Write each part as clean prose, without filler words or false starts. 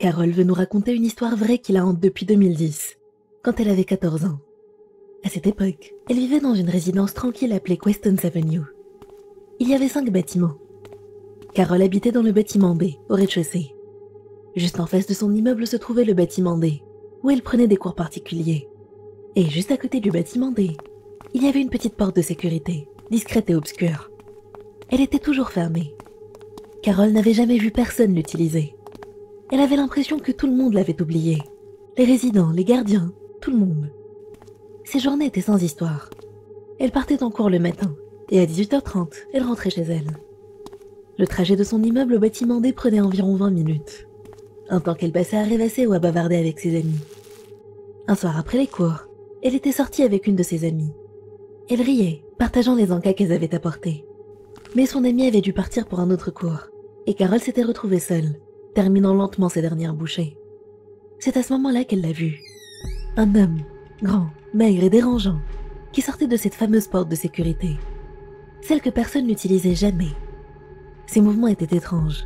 Carole veut nous raconter une histoire vraie qui la hante depuis 2010, quand elle avait 14 ans. À cette époque, elle vivait dans une résidence tranquille appelée Questons Avenue. Il y avait 5 bâtiments. Carole habitait dans le bâtiment B, au rez-de-chaussée. Juste en face de son immeuble se trouvait le bâtiment D, où elle prenait des cours particuliers. Et juste à côté du bâtiment D, il y avait une petite porte de sécurité, discrète et obscure. Elle était toujours fermée. Carole n'avait jamais vu personne l'utiliser. Elle avait l'impression que tout le monde l'avait oubliée. Les résidents, les gardiens, tout le monde. Ses journées étaient sans histoire. Elle partait en cours le matin, et à 18h30, elle rentrait chez elle. Le trajet de son immeuble au bâtiment D prenait environ 20 minutes. Un temps qu'elle passait à rêvasser ou à bavarder avec ses amis. Un soir après les cours, elle était sortie avec une de ses amies. Elle riait, partageant les encas qu'elles avaient apportés. Mais son amie avait dû partir pour un autre cours, et Carole s'était retrouvée seule, terminant lentement ses dernières bouchées. C'est à ce moment-là qu'elle l'a vu. Un homme, grand, maigre et dérangeant, qui sortait de cette fameuse porte de sécurité. Celle que personne n'utilisait jamais. Ses mouvements étaient étranges,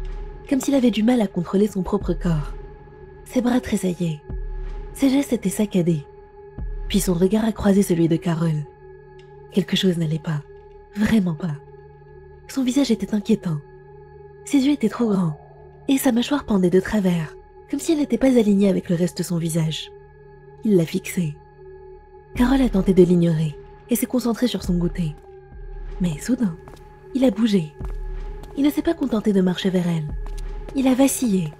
comme s'il avait du mal à contrôler son propre corps. Ses bras tressaillaient. Ses gestes étaient saccadés. Puis son regard a croisé celui de Carole. Quelque chose n'allait pas. Vraiment pas. Son visage était inquiétant. Ses yeux étaient trop grands, et sa mâchoire pendait de travers, comme si elle n'était pas alignée avec le reste de son visage. Il l'a fixée. Carole a tenté de l'ignorer, et s'est concentrée sur son goûter. Mais soudain, il a bougé. Il ne s'est pas contenté de marcher vers elle. Il a vacillé,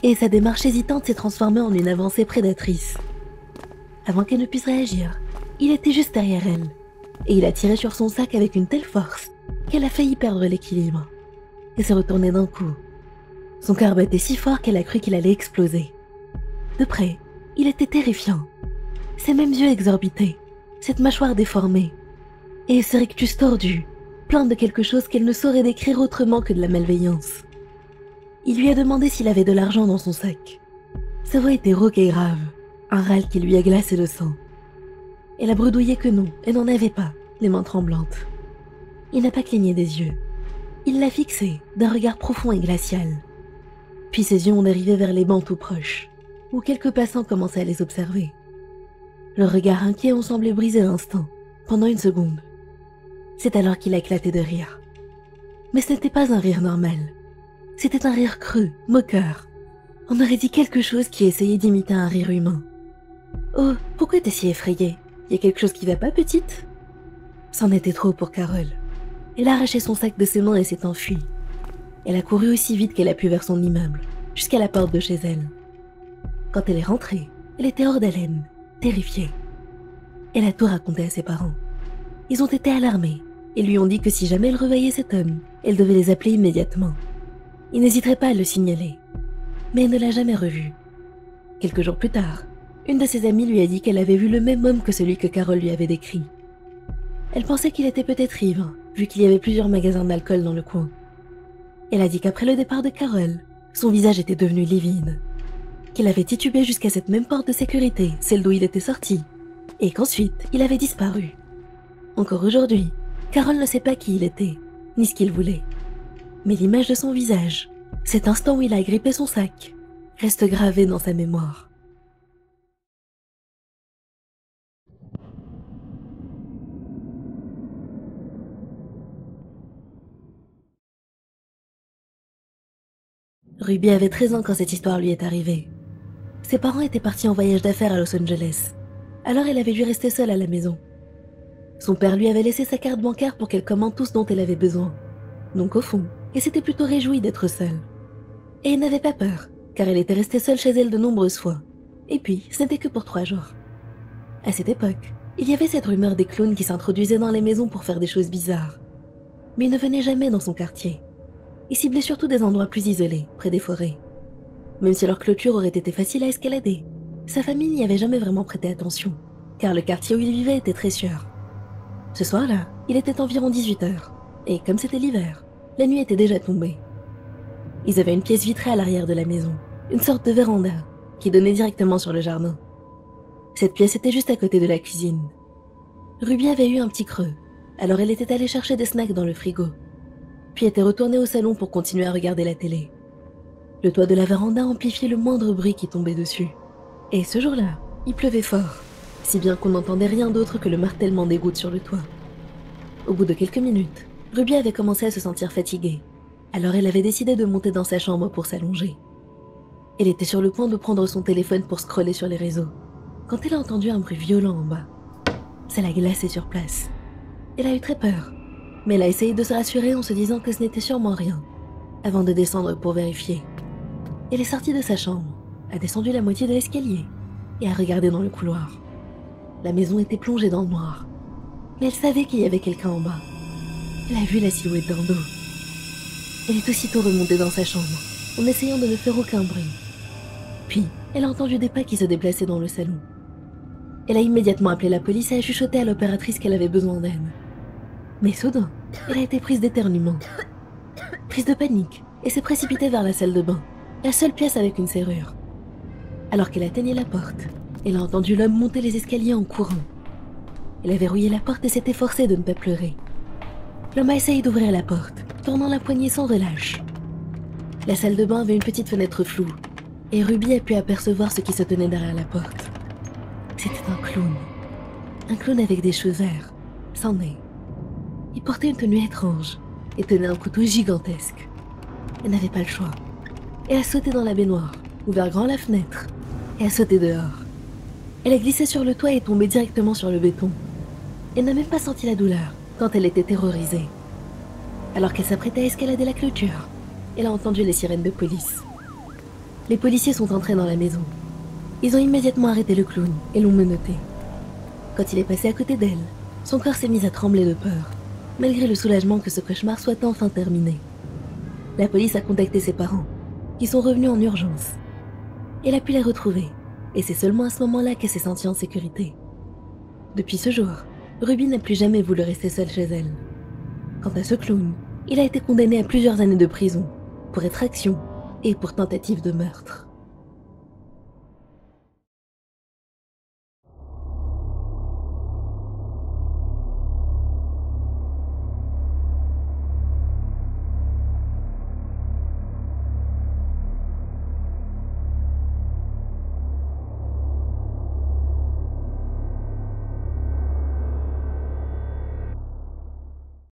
et sa démarche hésitante s'est transformée en une avancée prédatrice. Avant qu'elle ne puisse réagir, il était juste derrière elle, et il a tiré sur son sac avec une telle force qu'elle a failli perdre l'équilibre, et s'est retournée d'un coup. Son cœur battait si fort qu'elle a cru qu'il allait exploser. De près, il était terrifiant. Ses mêmes yeux exorbités, cette mâchoire déformée, et ce rictus tordu, plein de quelque chose qu'elle ne saurait décrire autrement que de la malveillance. Il lui a demandé s'il avait de l'argent dans son sac. Sa voix était rauque et grave, un râle qui lui a glacé le sang. Elle a bredouillé que non, elle n'en avait pas, les mains tremblantes. Il n'a pas cligné des yeux. Il l'a fixée d'un regard profond et glacial. Puis ses yeux ont dérivé vers les bancs tout proches, où quelques passants commençaient à les observer. Leur regard inquiet ont semblé briser l'instant, pendant une seconde. C'est alors qu'il a éclaté de rire. Mais ce n'était pas un rire normal. C'était un rire creux, moqueur. On aurait dit quelque chose qui essayait d'imiter un rire humain. « Oh, pourquoi t'es si effrayée? Y a quelque chose qui va pas, petite ?» C'en était trop pour Carole. Elle a arraché son sac de ses mains et s'est enfuie. Elle a couru aussi vite qu'elle a pu vers son immeuble, jusqu'à la porte de chez elle. Quand elle est rentrée, elle était hors d'haleine, terrifiée. Elle a tout raconté à ses parents. Ils ont été alarmés et lui ont dit que si jamais elle revoyait cet homme, elle devait les appeler immédiatement. Ils n'hésiteraient pas à le signaler. Mais elle ne l'a jamais revu. Quelques jours plus tard, une de ses amies lui a dit qu'elle avait vu le même homme que celui que Carole lui avait décrit. Elle pensait qu'il était peut-être ivre, vu qu'il y avait plusieurs magasins d'alcool dans le coin. Elle a dit qu'après le départ de Carole, son visage était devenu livide, qu'il avait titubé jusqu'à cette même porte de sécurité, celle d'où il était sorti, et qu'ensuite il avait disparu. Encore aujourd'hui, Carole ne sait pas qui il était, ni ce qu'il voulait. Mais l'image de son visage, cet instant où il a agrippé son sac, reste gravée dans sa mémoire. Ruby avait 13 ans quand cette histoire lui est arrivée. Ses parents étaient partis en voyage d'affaires à Los Angeles, alors elle avait dû rester seule à la maison. Son père lui avait laissé sa carte bancaire pour qu'elle commande tout ce dont elle avait besoin. Donc au fond, elle s'était plutôt réjouie d'être seule. Et elle n'avait pas peur, car elle était restée seule chez elle de nombreuses fois. Et puis, ce n'était que pour 3 jours. À cette époque, il y avait cette rumeur des clowns qui s'introduisaient dans les maisons pour faire des choses bizarres. Mais ils ne venaient jamais dans son quartier. Ils ciblaient surtout des endroits plus isolés, près des forêts. Même si leur clôture aurait été facile à escalader, sa famille n'y avait jamais vraiment prêté attention, car le quartier où il vivait était très sûr. Ce soir-là, il était environ 18h, et comme c'était l'hiver, la nuit était déjà tombée. Ils avaient une pièce vitrée à l'arrière de la maison, une sorte de véranda, qui donnait directement sur le jardin. Cette pièce était juste à côté de la cuisine. Ruby avait eu un petit creux, alors elle était allée chercher des snacks dans le frigo, puis était retournée au salon pour continuer à regarder la télé. Le toit de la véranda amplifiait le moindre bruit qui tombait dessus. Et ce jour-là, il pleuvait fort, si bien qu'on n'entendait rien d'autre que le martèlement des gouttes sur le toit. Au bout de quelques minutes, Ruby avait commencé à se sentir fatiguée, alors elle avait décidé de monter dans sa chambre pour s'allonger. Elle était sur le point de prendre son téléphone pour scroller sur les réseaux, quand elle a entendu un bruit violent en bas. Ça l'a glacée sur place. Elle a eu très peur, mais elle a essayé de se rassurer en se disant que ce n'était sûrement rien, avant de descendre pour vérifier. Elle est sortie de sa chambre, a descendu la moitié de l'escalier et a regardé dans le couloir. La maison était plongée dans le noir, mais elle savait qu'il y avait quelqu'un en bas. Elle a vu la silhouette d'un dos. Elle est aussitôt remontée dans sa chambre, en essayant de ne faire aucun bruit. Puis, elle a entendu des pas qui se déplaçaient dans le salon. Elle a immédiatement appelé la police et a chuchoté à l'opératrice qu'elle avait besoin d'aide. Mais soudain, elle a été prise d'éternuement, prise de panique, et s'est précipitée vers la salle de bain, la seule pièce avec une serrure. Alors qu'elle atteignait la porte, elle a entendu l'homme monter les escaliers en courant. Elle a verrouillé la porte et s'est efforcée de ne pas pleurer. L'homme a essayé d'ouvrir la porte, tournant la poignée sans relâche. La salle de bain avait une petite fenêtre floue, et Ruby a pu apercevoir ce qui se tenait derrière la porte. C'était un clown. Un clown avec des cheveux verts, sans nez. Il portait une tenue étrange et tenait un couteau gigantesque. Elle n'avait pas le choix. Elle a sauté dans la baignoire, ouvert grand la fenêtre, et a sauté dehors. Elle a glissé sur le toit et est tombée directement sur le béton. Elle n'a même pas senti la douleur quand elle était terrorisée. Alors qu'elle s'apprêtait à escalader la clôture, elle a entendu les sirènes de police. Les policiers sont entrés dans la maison. Ils ont immédiatement arrêté le clown et l'ont menotté. Quand il est passé à côté d'elle, son corps s'est mis à trembler de peur, malgré le soulagement que ce cauchemar soit enfin terminé. La police a contacté ses parents, qui sont revenus en urgence. Elle a pu les retrouver, et c'est seulement à ce moment-là qu'elle s'est sentie en sécurité. Depuis ce jour, Ruby n'a plus jamais voulu rester seule chez elle. Quant à ce clown, il a été condamné à plusieurs années de prison, pour effraction et pour tentative de meurtre.